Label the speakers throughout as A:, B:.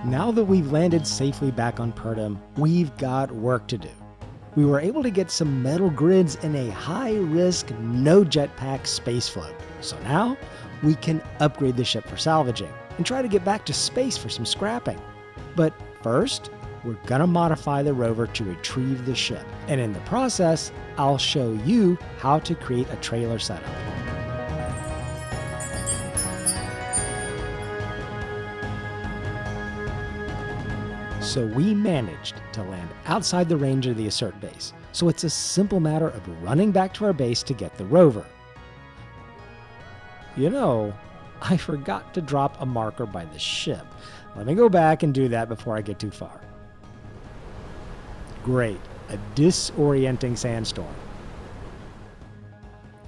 A: Now that we've landed safely back on Pertam, we've got work to do. We were able to get some metal grids in a high-risk, no-jetpack space float. So now, we can upgrade the ship for salvaging and try to get back to space for some scrapping. But first, we're gonna modify the rover to retrieve the ship. And in the process, I'll show you how to create a trailer setup. So we managed to land outside the range of the Assert base, so it's a simple matter of running back to our base to get the rover. You know, I forgot to drop a marker by the ship. Let me go back and do that before I get too far. Great, a disorienting sandstorm.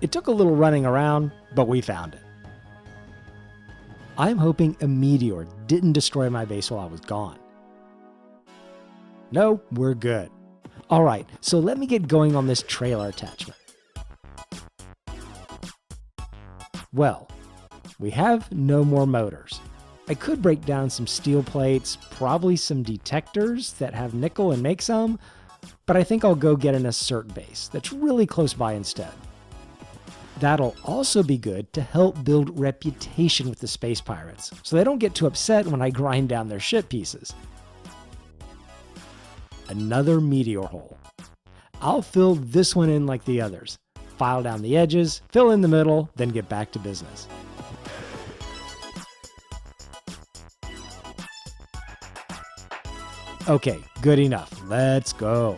A: It took a little running around, but we found it. I'm hoping a meteor didn't destroy my base while I was gone. No, we're good. All right, so let me get going on this trailer attachment. Well, we have no more motors. I could break down some steel plates, probably some detectors that have nickel and make some, but I think I'll go get an Assert base that's really close by instead. That'll also be good to help build reputation with the space pirates, so they don't get too upset when I grind down their ship pieces. Another meteor hole. I'll fill this one in like the others. File down the edges, fill in the middle, then get back to business. Okay, good enough. Let's go.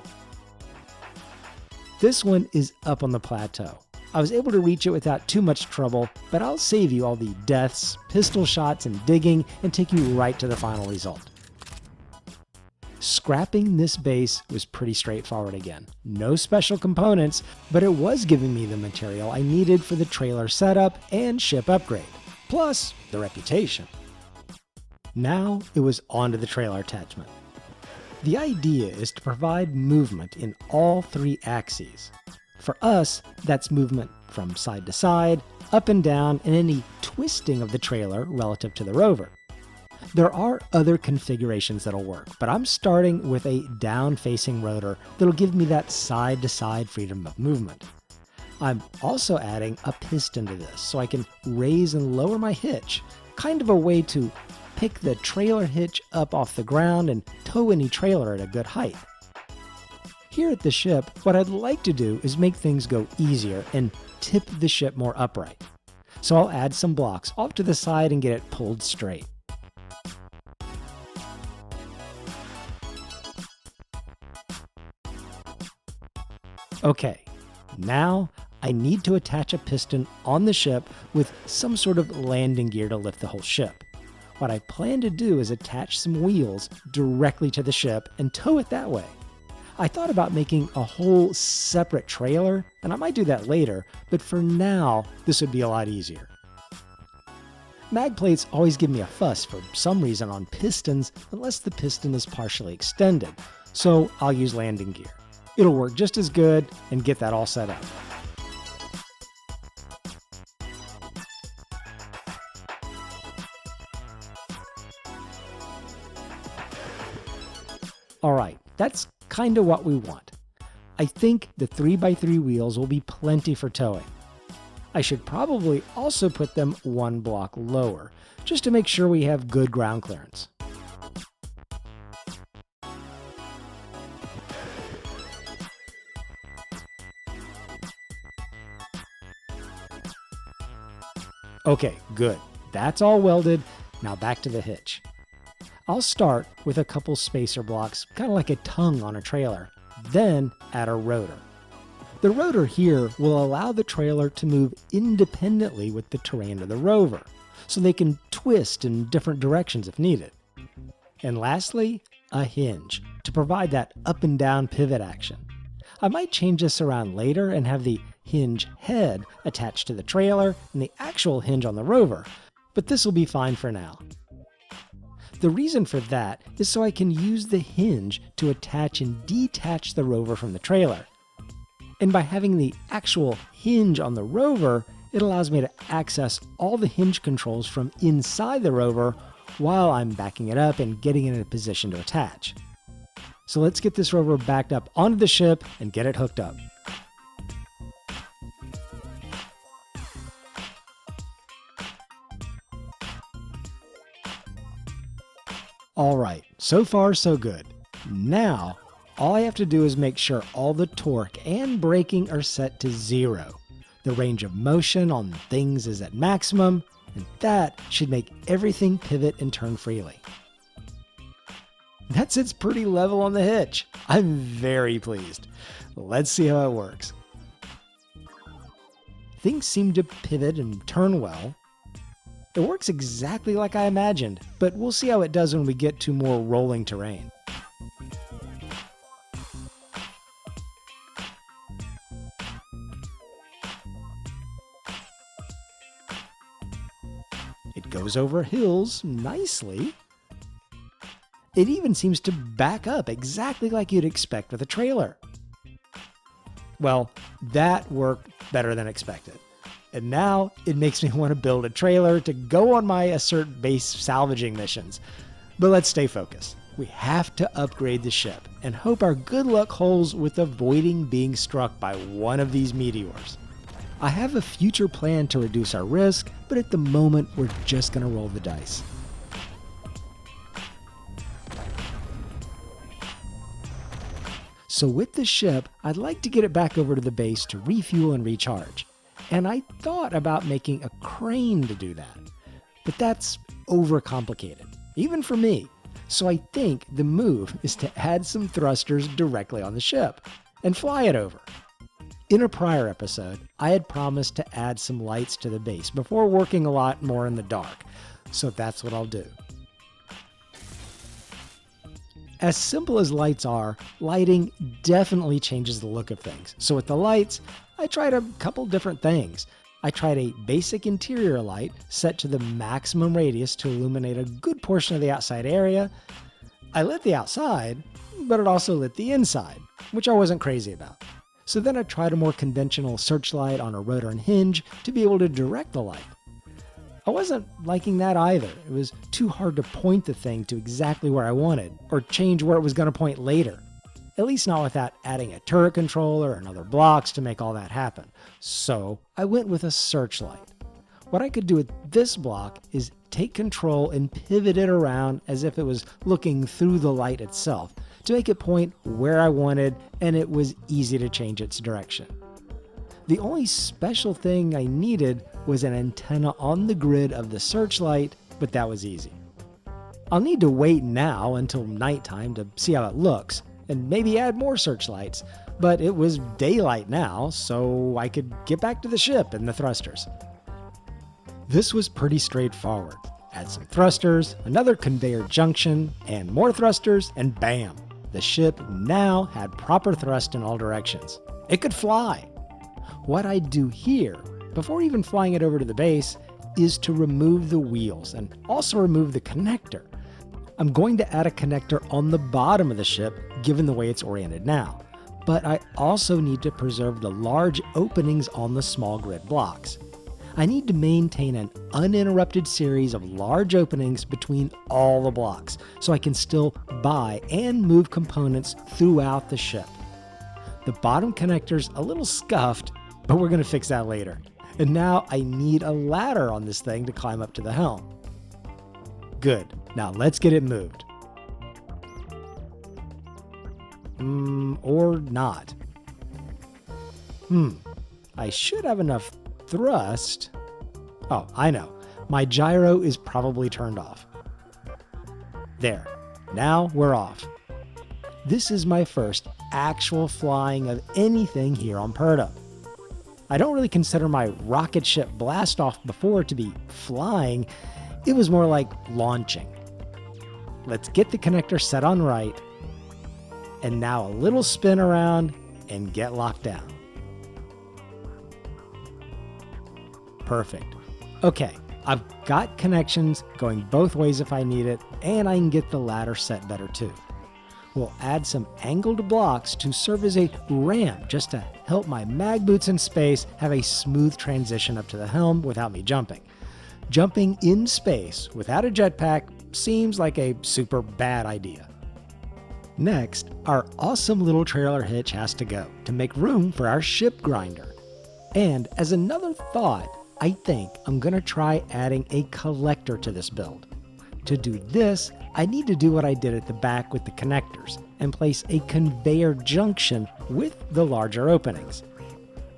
A: This one is up on the plateau. I was able to reach it without too much trouble, but I'll save you all the deaths, pistol shots, and digging and take you right to the final result. Scrapping this base was pretty straightforward again. No special components, but it was giving me the material I needed for the trailer setup and ship upgrade, plus the reputation. Now it was onto the trailer attachment. The idea is to provide movement in all three axes. For us, that's movement from side to side, up and down, and any twisting of the trailer relative to the rover. There are other configurations that'll work, but I'm starting with a down-facing rotor that'll give me that side-to-side freedom of movement. I'm also adding a piston to this, so I can raise and lower my hitch, kind of a way to pick the trailer hitch up off the ground and tow any trailer at a good height. Here at the ship, what I'd like to do is make things go easier and tip the ship more upright. So I'll add some blocks off to the side and get it pulled straight. Okay, now I need to attach a piston on the ship with some sort of landing gear to lift the whole ship. What I plan to do is attach some wheels directly to the ship and tow it that way. I thought about making a whole separate trailer, and I might do that later, but for now, this would be a lot easier. Mag plates always give me a fuss for some reason on pistons unless the piston is partially extended, so I'll use landing gear. It'll work just as good and get that all set up. Alright, that's kind of what we want. I think the 3x3 wheels will be plenty for towing. I should probably also put them one block lower, just to make sure we have good ground clearance. Okay, good. That's all welded. Now back to the hitch. I'll start with a couple spacer blocks, kind of like a tongue on a trailer, then add a rotor. The rotor here will allow the trailer to move independently with the terrain of the rover, so they can twist in different directions if needed. And lastly, a hinge to provide that up and down pivot action. I might change this around later and have the hinge head attached to the trailer and the actual hinge on the rover, but this will be fine for now. The reason for that is so I can use the hinge to attach and detach the rover from the trailer. And by having the actual hinge on the rover, it allows me to access all the hinge controls from inside the rover while I'm backing it up and getting it in a position to attach. So let's get this rover backed up onto the ship and get it hooked up. Alright, so far so good. Now, all I have to do is make sure all the torque and braking are set to 0. The range of motion on things is at maximum, and that should make everything pivot and turn freely. That sits pretty level on the hitch. I'm very pleased. Let's see how it works. Things seem to pivot and turn well. It works exactly like I imagined, but we'll see how it does when we get to more rolling terrain. It goes over hills nicely. It even seems to back up exactly like you'd expect with a trailer. Well, that worked better than expected. And now it makes me want to build a trailer to go on my Assert base salvaging missions. But let's stay focused. We have to upgrade the ship and hope our good luck holds with avoiding being struck by one of these meteors. I have a future plan to reduce our risk, but at the moment we're just going to roll the dice. So with the ship, I'd like to get it back over to the base to refuel and recharge. And I thought about making a crane to do that. But that's overcomplicated, even for me. So I think the move is to add some thrusters directly on the ship and fly it over. In a prior episode, I had promised to add some lights to the base before working a lot more in the dark. So that's what I'll do. As simple as lights are, lighting definitely changes the look of things. So with the lights, I tried a couple different things. I tried a basic interior light set to the maximum radius to illuminate a good portion of the outside area. I lit the outside, but it also lit the inside, which I wasn't crazy about. So then I tried a more conventional searchlight on a rotor and hinge to be able to direct the light. I wasn't liking that either. It was too hard to point the thing to exactly where I wanted, or change where it was going to point later. At least not without adding a turret controller and other blocks to make all that happen. So I went with a searchlight. What I could do with this block is take control and pivot it around as if it was looking through the light itself to make it point where I wanted, and it was easy to change its direction. The only special thing I needed was an antenna on the grid of the searchlight, but that was easy. I'll need to wait now until nighttime to see how it looks, and maybe add more searchlights, but it was daylight now, so I could get back to the ship and the thrusters. This was pretty straightforward. Add some thrusters, another conveyor junction, and more thrusters, and bam! The ship now had proper thrust in all directions. It could fly! What I'd do here, before even flying it over to the base, is to remove the wheels and also remove the connector. I'm going to add a connector on the bottom of the ship, given the way it's oriented now. But I also need to preserve the large openings on the small grid blocks. I need to maintain an uninterrupted series of large openings between all the blocks, so I can still buy and move components throughout the ship. The bottom connector's a little scuffed, but we're going to fix that later. And now I need a ladder on this thing to climb up to the helm. Good. Now let's get it moved. Or not. I should have enough thrust. Oh, I know. My gyro is probably turned off. There. Now we're off. This is my first actual flying of anything here on Pertam. I don't really consider my rocket ship blast-off before to be flying. It was more like launching. Let's get the connector set on right, and now a little spin around and get locked down. Perfect. Okay, I've got connections going both ways if I need it, and I can get the ladder set better too. We'll add some angled blocks to serve as a ramp just to help my mag boots in space have a smooth transition up to the helm without me jumping. Jumping in space without a jetpack seems like a super bad idea. Next, our awesome little trailer hitch has to go to make room for our ship grinder. And as another thought, I think I'm going to try adding a collector to this build. To do this, I need to do what I did at the back with the connectors and place a conveyor junction with the larger openings.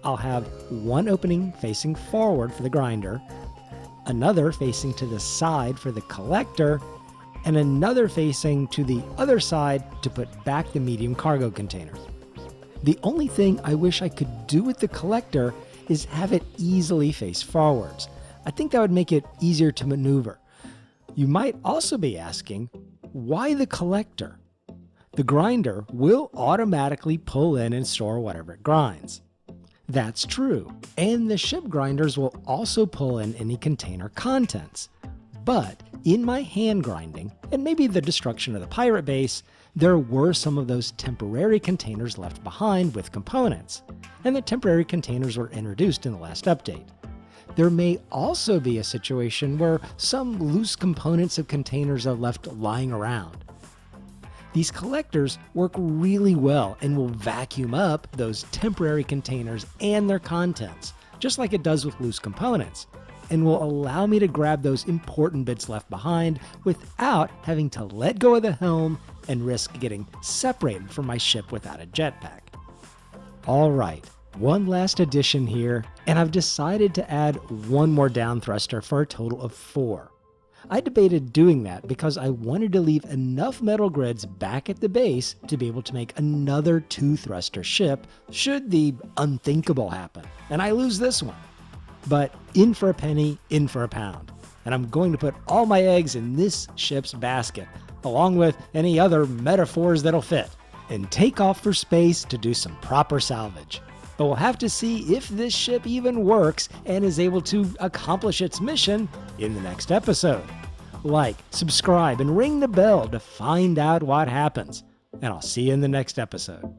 A: I'll have one opening facing forward for the grinder, another facing to the side for the collector, and another facing to the other side to put back the medium cargo containers. The only thing I wish I could do with the collector is have it easily face forwards. I think that would make it easier to maneuver. You might also be asking, why the collector? The grinder will automatically pull in and store whatever it grinds. That's true, and the ship grinders will also pull in any container contents. But in my hand grinding, and maybe the destruction of the pirate base, there were some of those temporary containers left behind with components, and the temporary containers were introduced in the last update. There may also be a situation where some loose components of containers are left lying around. These collectors work really well and will vacuum up those temporary containers and their contents, just like it does with loose components, and will allow me to grab those important bits left behind without having to let go of the helm and risk getting separated from my ship without a jetpack. Alright, one last addition here, and I've decided to add one more down thruster for a total of 4. I debated doing that because I wanted to leave enough metal grids back at the base to be able to make another 2-thruster ship should the unthinkable happen, and I lose this one. But in for a penny, in for a pound. And I'm going to put all my eggs in this ship's basket, along with any other metaphors that'll fit, and take off for space to do some proper salvage. But we'll have to see if this ship even works and is able to accomplish its mission in the next episode. Like, subscribe, and ring the bell to find out what happens. And I'll see you in the next episode.